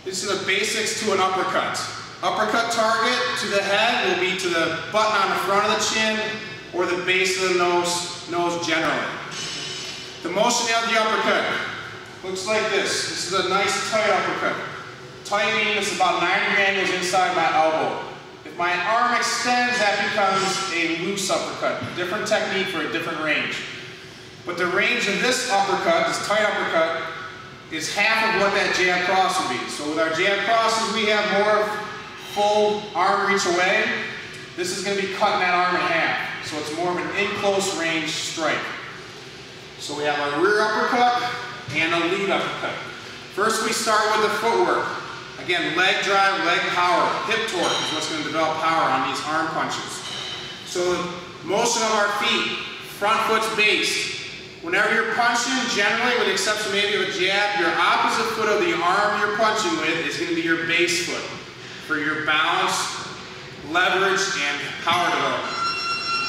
This is the basics to an uppercut. Uppercut target to the head will be to the button on the front of the chin or the base of the nose generally. The motion of the uppercut looks like this. This is a nice tight uppercut. Tight meaning it's about 90 angles inside my elbow. If my arm extends, that becomes a loose uppercut. Different technique for a different range. But the range of this uppercut, this tight uppercut, is half of what that jab cross would be. So with our jab crosses, we have more full arm reach away. This is going to be cutting that arm in half. So it's more of an in-close range strike. So we have our rear uppercut and a lead uppercut. First we start with the footwork. Again, leg drive, leg power. Hip torque is what's going to develop power on these arm punches. So the motion of our feet, front foot's based. Whenever you're punching, generally, with the exception maybe of a jab, your opposite foot of the arm you're punching with is going to be your base foot for your balance, leverage, and power development.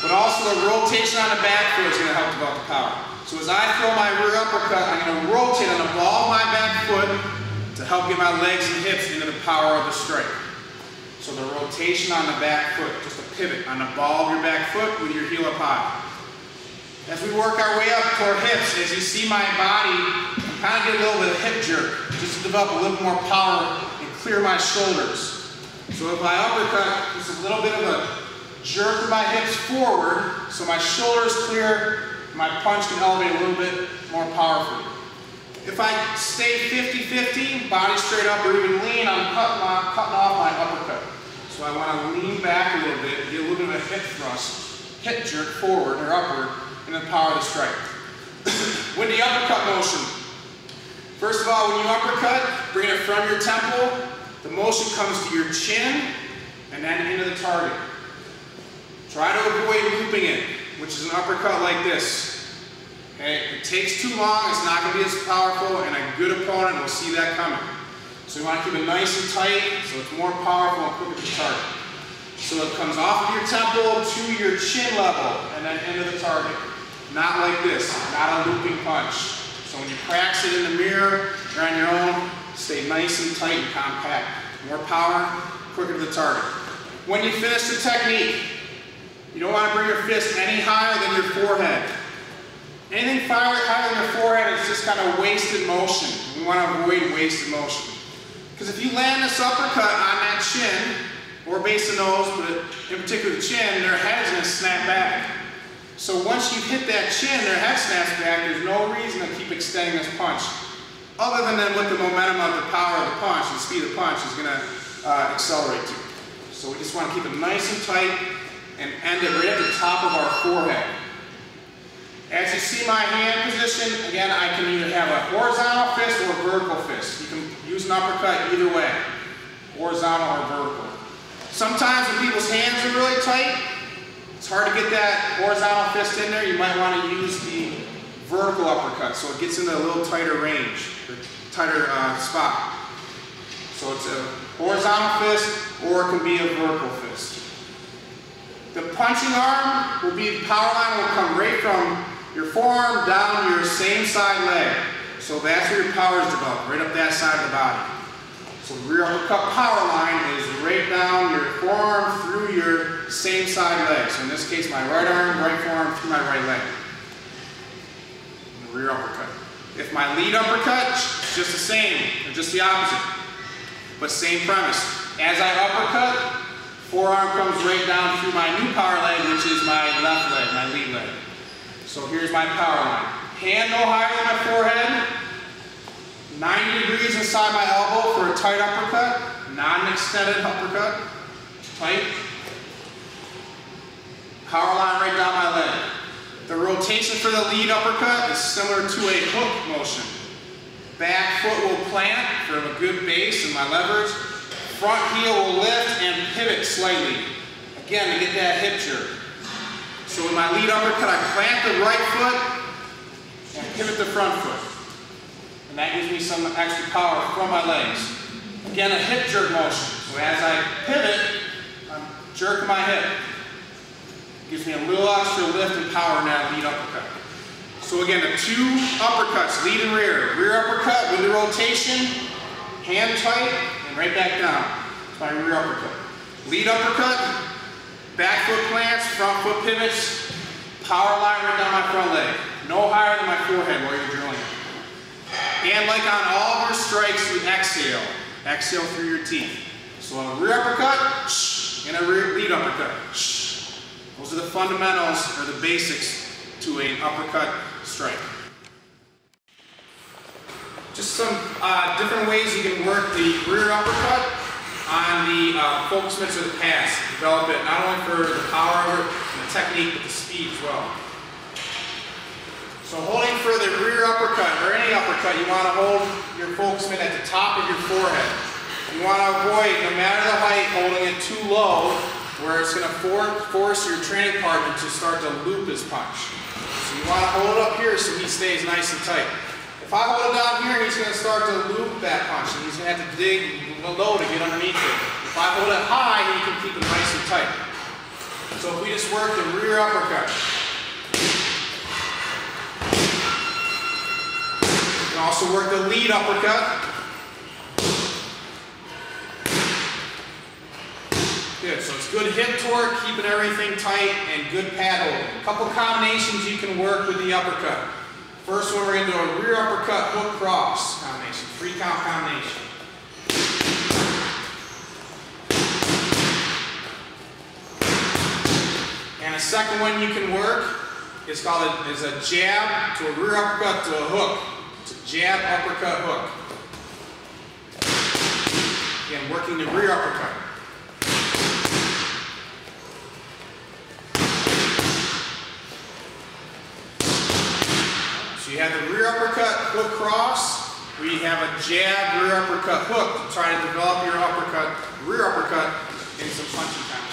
But also the rotation on the back foot is going to help develop the power. So as I throw my rear uppercut, I'm going to rotate on the ball of my back foot to help get my legs and hips into the power of the strike. So the rotation on the back foot, just a pivot on the ball of your back foot with your heel up high. As we work our way up toward hips, as you see my body, I'm kind of getting a little bit of hip jerk, just to develop a little more power and clear my shoulders. So if I uppercut, just a little bit of a jerk of my hips forward, so my shoulders clear, my punch can elevate a little bit more powerfully. If I stay 50-50, body straight up or even lean, I'm cutting off my uppercut. So I want to lean back a little bit, get a little bit of a hip thrust, hip jerk forward or upward, and the power of the strike. With the uppercut motion, first of all, when you uppercut, bring it from your temple, the motion comes to your chin and then into the target. Try to avoid looping it, which is an uppercut like this. Okay? It takes too long, it's not going to be as powerful, and a good opponent will see that coming. So you want to keep it nice and tight so it's more powerful and quicker to target. So it comes off of your temple to your chin level and then into the target. Not like this, not a looping punch. So when you practice it in the mirror or on your own, stay nice and tight and compact. More power, quicker to the target. When you finish the technique, you don't want to bring your fist any higher than your forehead. Anything higher than your forehead is just kind of wasted motion. We want to avoid wasted motion. Because if you land this uppercut on that chin, or base of the nose, but in particular the chin, their head is going to snap back. So once you hit that chin, their head snaps back, there's no reason to keep extending this punch. Other than then with the momentum of the power of the punch, the speed of the punch is going to accelerate to. So we just want to keep it nice and tight and end it right at the top of our forehead. As you see my hand position, again, I can either have a horizontal fist or a vertical fist. You can use an uppercut either way, horizontal or vertical. Sometimes when people's hands are really tight, it's hard to get that horizontal fist in there. You might want to use the vertical uppercut so it gets into a little tighter range, or tighter spot. So it's a horizontal fist or it can be a vertical fist. The punching arm will be, the power line will come right from your forearm down your same side leg. So that's where your power is developed, right up that side of the body. So the rear uppercut power line is right down your forearm through your same side leg. So in this case, my right arm, right forearm through my right leg. The rear uppercut. If my lead uppercut, it's just the same, or just the opposite. But same premise. As I uppercut, forearm comes right down through my new power leg, which is my left leg, my lead leg. So here's my power line. Hand no higher than my forehead. 90 degrees inside my elbow for a tight uppercut, not an extended uppercut, tight. Power line right down my leg. The rotation for the lead uppercut is similar to a hook motion. Back foot will plant for a good base and my leverage. Front heel will lift and pivot slightly. Again, to get that hip jerk. So with my lead uppercut, I plant the right foot and pivot the front foot. And that gives me some extra power from my legs. Again, a hip jerk motion. So as I pivot, I'm jerking my hip. Gives me a little extra lift and power in that lead uppercut. So again, the two uppercuts, lead and rear. Rear uppercut with the rotation, hand tight, and right back down. It's my rear uppercut. Lead uppercut, back foot plants, front foot pivots, power line right down my front leg. No higher than my forehead while you're drilling it. And like on all of your strikes, you exhale. Exhale through your teeth. So a rear uppercut, and a rear lead uppercut. Those are the fundamentals, or the basics, to an uppercut strike. Just some different ways you can work the rear uppercut on the focus mitts or the pass. Develop it not only for the power of it and the technique, but the speed as well. So holding for the rear uppercut, or any uppercut, you want to hold your focus mitt at the top of your forehead. You want to avoid, no matter the height, holding it too low, where it's going to force your training partner to start to loop his punch. So you want to hold it up here so he stays nice and tight. If I hold it down here, he's going to start to loop that punch, and he's going to have to dig low to get underneath it. If I hold it high, he can keep it nice and tight. So if we just work the rear uppercut. You can also work the lead uppercut. Good, so it's good hip torque, keeping everything tight, and good pad holding. A couple combinations you can work with the uppercut. First one, we're going to do a rear uppercut hook cross combination, 3-count combination. And a second one you can work is called a jab to a rear uppercut to a hook. It's a jab, uppercut, hook. Again, working the rear uppercut. So you have the rear uppercut, hook cross, where you have a jab, rear uppercut, hook to try to develop your uppercut, rear uppercut in some punching time.